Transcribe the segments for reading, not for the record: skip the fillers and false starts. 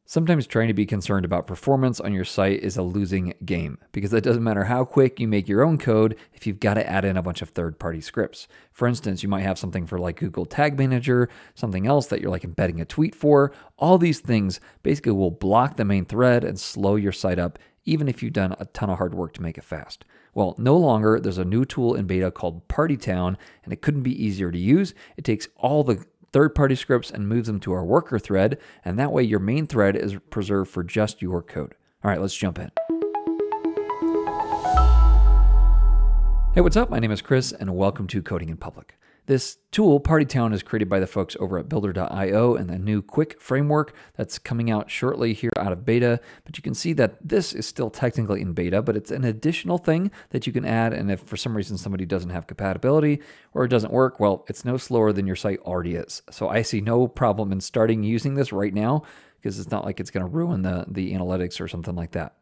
Sometimes trying to be concerned about performance on your site is a losing game because it doesn't matter how quick you make your own code if you've got to add in a bunch of third-party scripts. For instance, you might have something for like Google Tag Manager, something else that you're like embedding a tweet for. All these things basically will block the main thread and slow your site up even if you've done a ton of hard work to make it fast. Well, no longer. There's a new tool in beta called Partytown, and it couldn't be easier to use. It takes all the third-party scripts and moves them to our worker thread, and that way your main thread is preserved for just your code. All right, let's jump in. Hey, what's up? My name is Chris, and welcome to Coding in Public. This tool, Partytown, is created by the folks over at Builder.io and the new Quick framework that's coming out shortly here out of beta. But you can see that this is still technically in beta, but it's an additional thing that you can add. And if for some reason somebody doesn't have compatibility or it doesn't work, well, it's no slower than your site already is. So I see no problem in starting using this right now because it's not like it's going to ruin the analytics or something like that.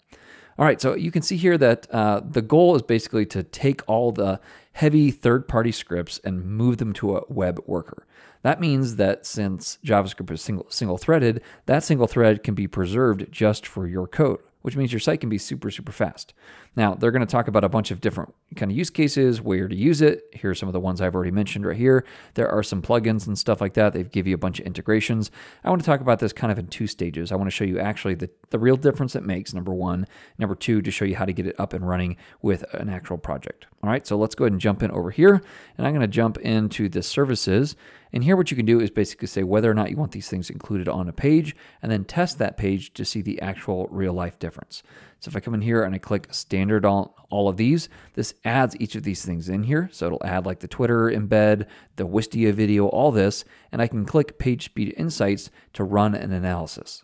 All right, so you can see here that the goal is basically to take all the heavy third-party scripts and move them to a web worker. That means that since JavaScript is single-threaded, that single thread can be preserved just for your code, which means your site can be super, super fast. Now, they're going to talk about a bunch of different kind of use cases, where to use it. Here are some of the ones I've already mentioned right here. There are some plugins and stuff like that. They give you a bunch of integrations. I want to talk about this kind of in two stages. I want to show you actually the real difference it makes, number one. Number two, to show you how to get it up and running with an actual project. All right, so let's go ahead and jump in over here. And I'm going to jump into the services. And here what you can do is basically say whether or not you want these things included on a page, and then test that page to see the actual real life difference. So if I come in here and I click standard on all of these, this adds each of these things in here. So it'll add like the Twitter embed, the Wistia video, all this, and I can click Page Speed Insights to run an analysis.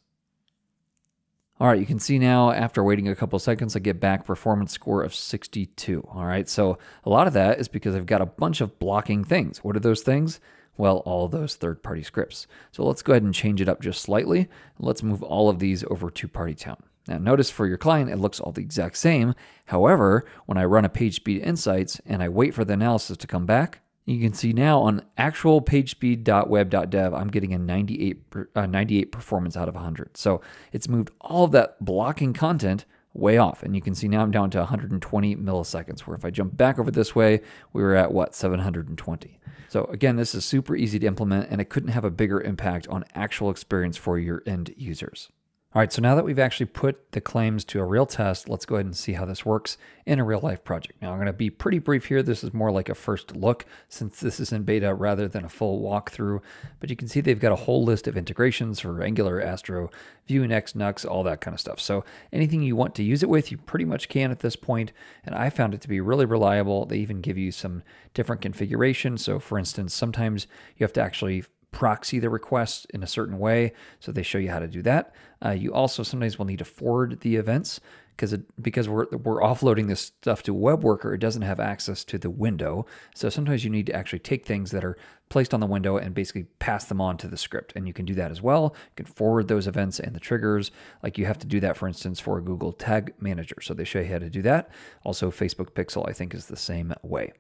All right, you can see now after waiting a couple of seconds, I get back performance score of 62. All right, so a lot of that is because I've got a bunch of blocking things. What are those things? Well, all of those third-party scripts. So let's go ahead and change it up just slightly. Let's move all of these over to Partytown. Now notice for your client, it looks all the exact same. However, when I run a Page Speed Insights and I wait for the analysis to come back, you can see now on actual pagespeed.web.dev, I'm getting a 98 performance out of 100. So it's moved all of that blocking content way off. And you can see now I'm down to 120 milliseconds, where if I jump back over this way, we were at what, 720. So again, this is super easy to implement, and it couldn't have a bigger impact on actual experience for your end users. All right, so now that we've actually put the claims to a real test, let's go ahead and see how this works in a real life project. Now I'm going to be pretty brief here. This is more like a first look since this is in beta rather than a full walkthrough. But you can see they've got a whole list of integrations for Angular, Astro, Vue, Next, Nux, all that kind of stuff. So anything you want to use it with, you pretty much can at this point. And I found it to be really reliable. They even give you some different configurations. So for instance, sometimes you have to actually proxy the request in a certain way. So they show you how to do that. You also sometimes will need to forward the events because we're offloading this stuff to a web worker. It doesn't have access to the window. So sometimes you need to actually take things that are placed on the window and basically pass them on to the script. And you can do that as well. You can forward those events and the triggers. Like you have to do that, for instance, for Google Tag Manager. So they show you how to do that. Also, Facebook Pixel, I think, is the same way.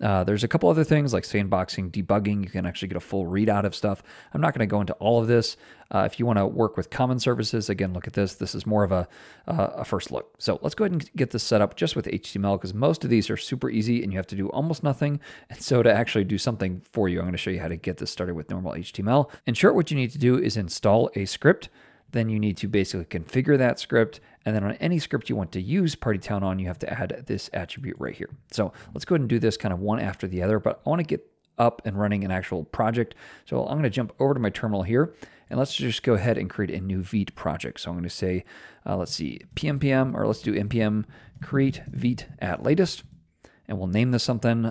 There's a couple other things like sandboxing, debugging. You can actually get a full readout of stuff. I'm not going to go into all of this. If you want to work with common services, again, look at this. This is more of a first look. So let's go ahead and get this set up just with HTML, because most of these are super easy and you have to do almost nothing. And so to actually do something for you, I'm going to show you how to get this started with normal HTML. In short, what you need to do is install a script. Then you need to basically configure that script. And then on any script you want to use Partytown on, you have to add this attribute right here. So let's go ahead and do this kind of one after the other, but I want to get up and running an actual project. So I'm going to jump over to my terminal here, and let's just go ahead and create a new Vite project. So I'm going to say, let's see, pmpm, or let's do npm create Vite at latest, and we'll name this something.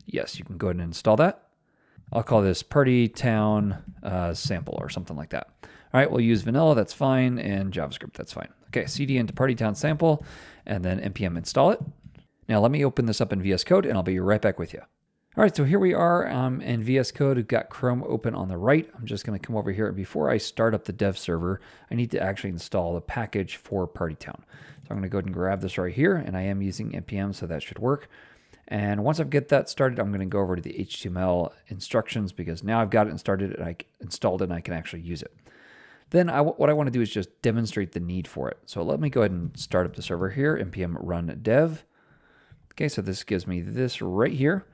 Yes, you can go ahead and install that. I'll call this Partytown sample or something like that. All right, we'll use vanilla, that's fine, and JavaScript, that's fine. Okay, cd into Partytown sample, and then npm install it. Now let me open this up in VS Code, and I'll be right back with you. All right, so here we are in VS Code. We've got Chrome open on the right. I'm just going to come over here, and before I start up the dev server, I need to actually install the package for Partytown. So I'm going to go ahead and grab this right here, and I am using npm, so that should work. And once I get that started, I'm going to go over to the HTML instructions, because now I've got it installed and I can actually use it. Then what I want to do is just demonstrate the need for it. So let me go ahead and start up the server here, npm run dev. Okay, so this gives me this right here,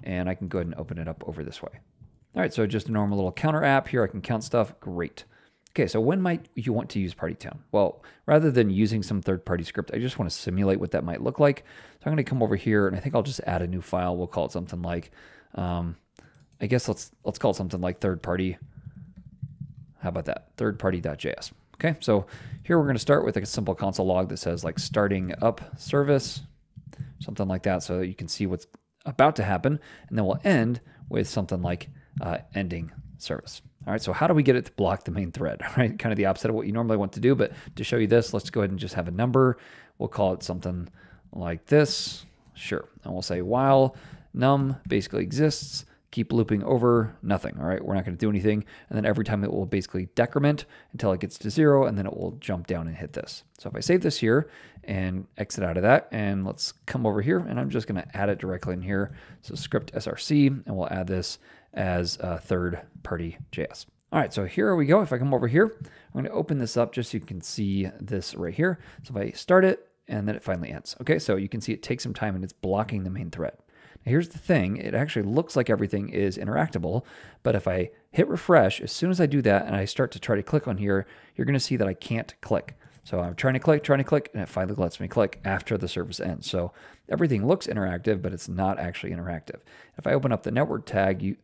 and I can go ahead and open it up over this way. All right, so just a normal little counter app here. I can count stuff. Great. Okay, so when might you want to use Partytown? Well, rather than using some third-party script, I just want to simulate what that might look like. So I'm going to come over here, and I think I'll just add a new file. We'll call it something like, I guess let's call it something like third-party. How about that? Thirdparty.js. Okay, so here we're going to start with a simple console log that says like starting up service, something like that, so that you can see what's about to happen, and then we'll end with something like ending service. All right, so how do we get it to block the main thread? All right, kind of the opposite of what you normally want to do, but to show you this, let's go ahead and just have a number. We'll call it something like this. Sure, and we'll say while num basically exists, keep looping over nothing. All right, we're not going to do anything, and then every time it will basically decrement until it gets to 0, and then it will jump down and hit this. So if I save this here and exit out of that, and let's come over here, and I'm just going to add it directly in here. So script src, and we'll add this as third-party.js. All right, so here we go. If I come over here, I'm going to open this up just so you can see this right here. So if I start it, and then it finally ends. Okay, so you can see it takes some time, and it's blocking the main thread. Now here's the thing, it actually looks like everything is interactable, but if I hit refresh, as soon as I do that and I start to try to click on here, you're going to see that I can't click. So I'm trying to click, and it finally lets me click after the service ends. So everything looks interactive, but it's not actually interactive. If I open up the network tab, you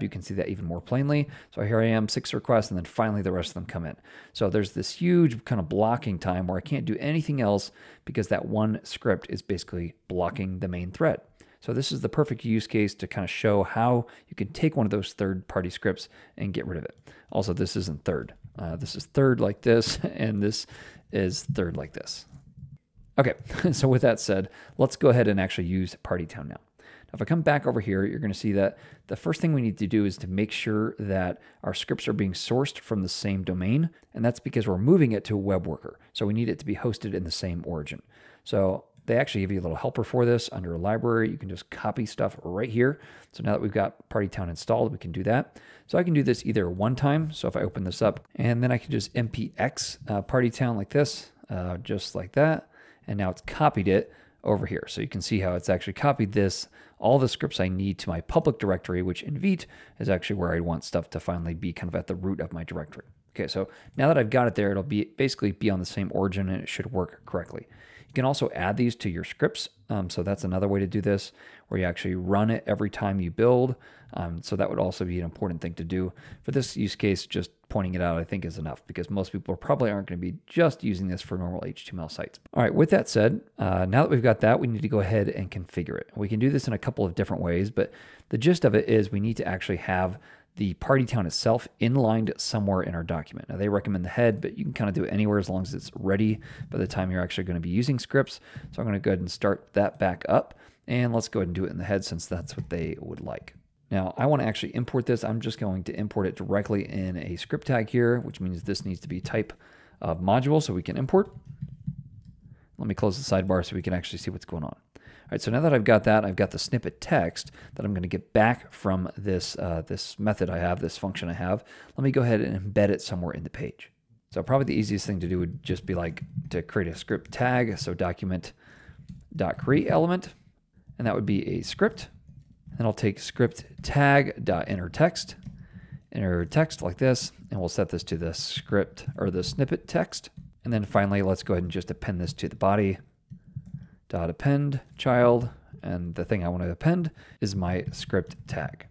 can see that even more plainly. So here I am, 6 requests, and then finally the rest of them come in. So there's this huge kind of blocking time where I can't do anything else because that one script is basically blocking the main thread. So this is the perfect use case to kind of show how you can take one of those third-party scripts and get rid of it. Also, this isn't third. This is third like this, and this is third like this. Okay, so with that said, let's go ahead and actually use Partytown now. Now, if I come back over here, you're going to see that the first thing we need to do is to make sure that our scripts are being sourced from the same domain, and that's because we're moving it to a web worker. So we need it to be hosted in the same origin. So they actually give you a little helper for this under a library. You can just copy stuff right here. So now that we've got Partytown installed, we can do that. So I can do this either one time. So if I open this up, and then I can just npx Partytown like this, just like that. And now it's copied it over here. So you can see how it's actually copied this, all the scripts I need to my public directory, which in Vite is actually where I want stuff to finally be kind of at the root of my directory. Okay, so now that I've got it there, it'll basically be on the same origin, and it should work correctly. You can also add these to your scripts. So that's another way to do this, where you actually run it every time you build. So that would also be an important thing to do. For this use case, just pointing it out, I think is enough, because most people probably aren't going to be just using this for normal HTML sites. All right, with that said, now that we've got that, we need to go ahead and configure it. We can do this in a couple of different ways, but the gist of it is we need to actually have the Partytown itself inlined somewhere in our document. Now they recommend the head, but you can kind of do it anywhere as long as it's ready by the time you're actually going to be using scripts. So I'm going to go ahead and start that back up, and let's go ahead and do it in the head since that's what they would like. Now I want to actually import this. I'm just going to import it directly in a script tag here, which means this needs to be type of module so we can import. Let me close the sidebar so we can actually see what's going on. All right, so now that I've got that, I've got the snippet text that I'm going to get back from this, this method I have, this function I have. Let me go ahead and embed it somewhere in the page. So probably the easiest thing to do would just be like to create a script tag. So document.create element, and that would be a script. And I'll take script tag.enter text like this, and we'll set this to the script or the snippet text. And then finally, let's go ahead and just append this to the body. .append child, and the thing I want to append is my script tag.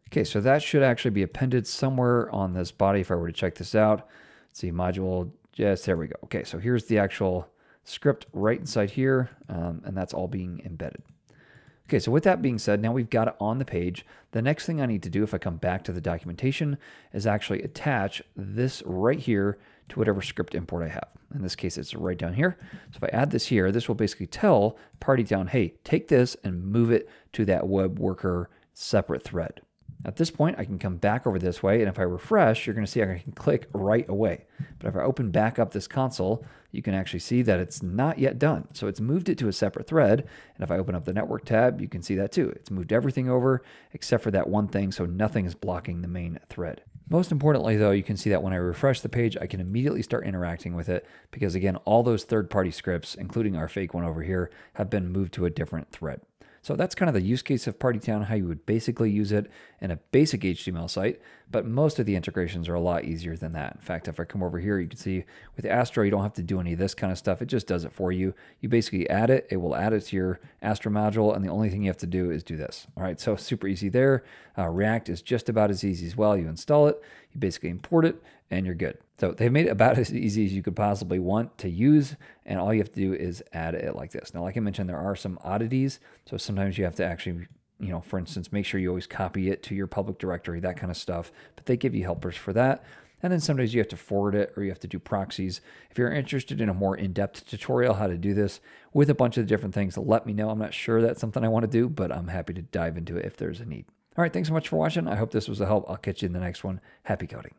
Okay, so that should actually be appended somewhere on this body if I were to check this out. Let's see, module, yes, there we go. Okay, so here's the actual script right inside here, and that's all being embedded. Okay, so with that being said, now we've got it on the page. The next thing I need to do if I come back to the documentation is actually attach this right here to whatever script import I have. In this case, it's right down here. So if I add this here, this will basically tell Partytown, hey, take this and move it to that web worker separate thread. At this point, I can come back over this way, and if I refresh, you're going to see I can click right away. But if I open back up this console, you can actually see that it's not yet done. So it's moved it to a separate thread, and if I open up the network tab, you can see that too. It's moved everything over except for that one thing, so nothing is blocking the main thread. Most importantly, though, you can see that when I refresh the page, I can immediately start interacting with it because, again, all those third-party scripts, including our fake one over here, have been moved to a different thread. So that's kind of the use case of Partytown, how you would basically use it in a basic HTML site, but most of the integrations are a lot easier than that. In fact, if I come over here, you can see with Astro, you don't have to do any of this kind of stuff. It just does it for you. You basically add it, it will add it to your Astro module, and the only thing you have to do is do this. All right, so super easy there. React is just about as easy as well. You install it, you basically import it, and you're good. So they've made it about as easy as you could possibly want to use, and all you have to do is add it like this. Now, like I mentioned, there are some oddities, so sometimes you have to actually, for instance, make sure you always copy it to your public directory, that kind of stuff, but they give you helpers for that. And then sometimes you have to forward it or you have to do proxies. If you're interested in a more in-depth tutorial how to do this with a bunch of different things, let me know. I'm not sure that's something I want to do, but I'm happy to dive into it if there's a need. All right, thanks so much for watching. I hope this was a help. I'll catch you in the next one. Happy coding.